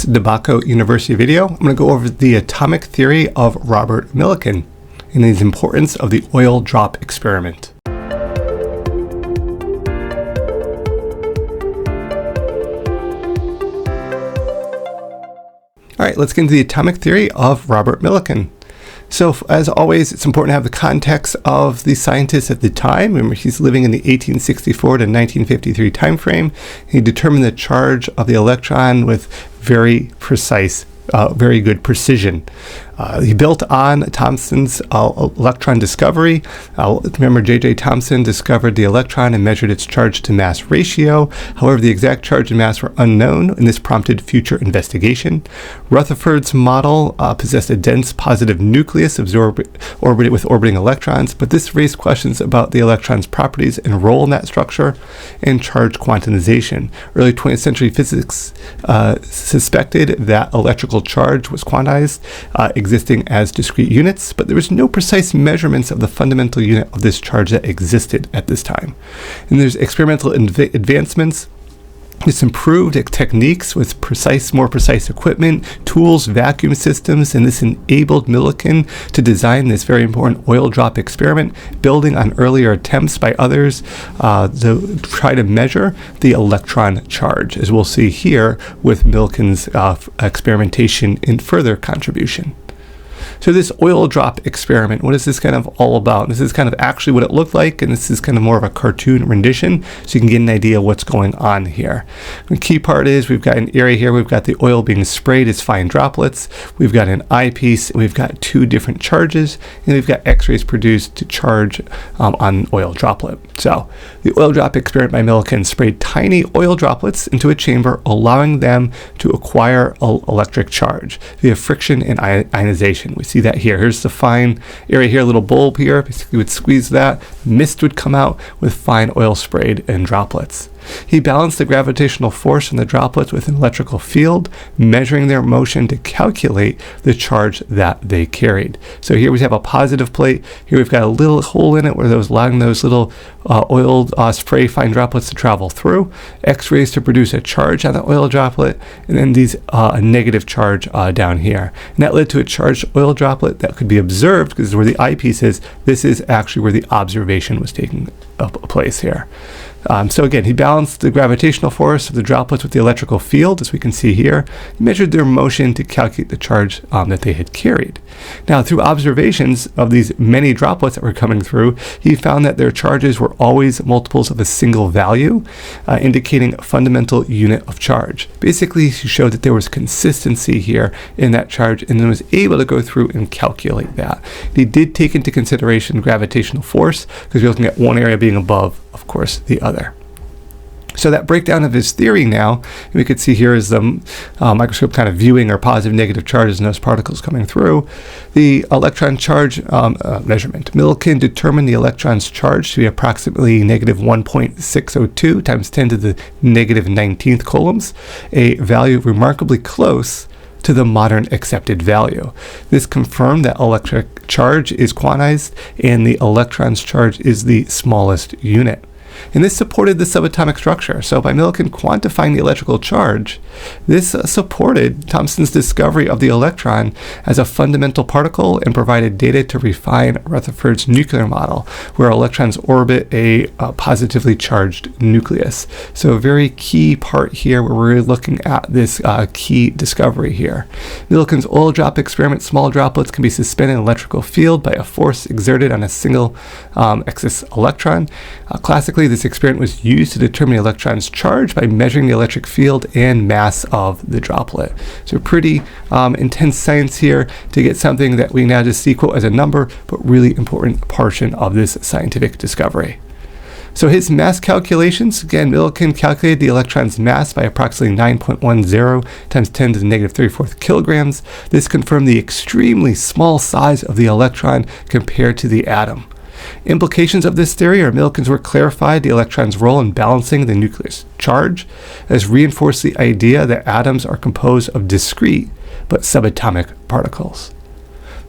this DeBacco University video, I'm going to go over the atomic theory of Robert Millikan and the importance of the oil drop experiment. All right, let's get into the atomic theory of Robert Millikan. So, as always, it's important to have the context of the scientist at the time. Remember, he's living in the 1864 to 1953 time frame. He determined the charge of the electron with very good precision. He built on Thomson's electron discovery. Remember, J.J. Thomson discovered the electron and measured its charge to mass ratio. However, the exact charge and mass were unknown, and this prompted future investigation. Rutherford's model possessed a dense positive nucleus orbited with orbiting electrons, but this raised questions about the electron's properties and role in that structure and charge quantization. Early 20th century physics suspected that electrical charge was quantized, existing as discrete units, but there was no precise measurements of the fundamental unit of this charge that existed at this time. And there's experimental advancements. This improved techniques with more precise equipment, tools, vacuum systems, and this enabled Millikan to design this very important oil drop experiment, building on earlier attempts by others to try to measure the electron charge, as we'll see here with Millikan's experimentation in further contribution. So this oil drop experiment, what is this kind of all about? This is kind of actually what it looked like, and this is kind of more of a cartoon rendition, so you can get an idea of what's going on here. The key part is we've got an area here, we've got the oil being sprayed as fine droplets, we've got an eyepiece, we've got two different charges, and we've got x-rays produced to charge on oil droplet. So the oil drop experiment by Millikan sprayed tiny oil droplets into a chamber, allowing them to acquire electric charge via friction and ionization. We see that here. Here's the fine area here, a little bulb here. Basically, would squeeze that. Mist would come out with fine oil sprayed in droplets. He balanced the gravitational force in the droplets with an electrical field, measuring their motion to calculate the charge that they carried. So here we have a positive plate. Here we've got a little hole in it where allowing those little oil spray fine droplets to travel through. X-rays to produce a charge on the oil droplet, and then a negative charge down here. And that led to a charged oil droplet that could be observed, because this is where the eyepiece is. This is actually where the observation was taking place here. So again, he balanced the gravitational force of the droplets with the electrical field, as we can see here. He measured their motion to calculate the charge that they had carried. Now, through observations of these many droplets that were coming through, he found that their charges were always multiples of a single value, indicating a fundamental unit of charge. Basically, he showed that there was consistency here in that charge, and then was able to go through and calculate that. He did take into consideration gravitational force, because we're looking at one area being above, of course, the other. So that breakdown of his theory now, we could see here is the microscope kind of viewing our positive negative charges and those particles coming through. The electron charge measurement. Millikan determined the electron's charge to be approximately negative 1.602 times 10 to the negative 19th coulombs, a value remarkably close to the modern accepted value. This confirmed that electric charge is quantized and the electron's charge is the smallest unit. And this supported the subatomic structure. So by Millikan quantifying the electrical charge, this supported Thomson's discovery of the electron as a fundamental particle and provided data to refine Rutherford's nuclear model, where electrons orbit a positively charged nucleus. So a very key part here where we're looking at this key discovery here. Millikan's oil drop experiment, small droplets can be suspended in an electrical field by a force exerted on a single excess electron. Classically, this experiment was used to determine the electron's charge by measuring the electric field and mass of the droplet. So pretty intense science here to get something that we now just see quote as a number, but really important portion of this scientific discovery. So his mass calculations, again, Millikan calculated the electron's mass by approximately 9.10 times 10 to the negative 34th kilograms. This confirmed the extremely small size of the electron compared to the atom. Implications of this theory are Millikan's work clarified the electron's role in balancing the nucleus charge, as reinforced the idea that atoms are composed of discrete but subatomic particles.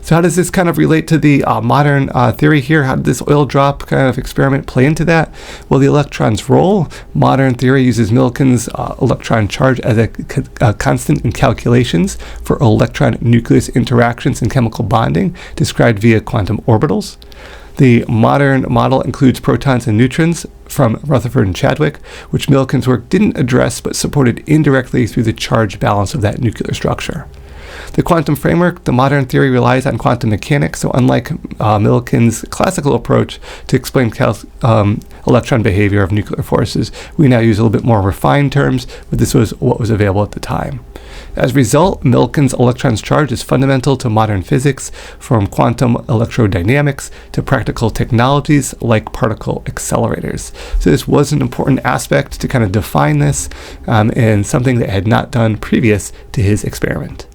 So how does this kind of relate to the modern theory here? How did this oil drop kind of experiment play into that? Well, the electron's role. Modern theory uses Millikan's electron charge as a constant in calculations for electron nucleus interactions and chemical bonding described via quantum orbitals. The modern model includes protons and neutrons from Rutherford and Chadwick, which Millikan's work didn't address but supported indirectly through the charge balance of that nuclear structure. The quantum framework, the modern theory relies on quantum mechanics, so unlike Millikan's classical approach to explain electron behavior of nuclear forces, we now use a little bit more refined terms, but this was what was available at the time. As a result, Millikan's electron's charge is fundamental to modern physics, from quantum electrodynamics to practical technologies like particle accelerators. So this was an important aspect to kind of define this, and something that had not done previous to his experiment.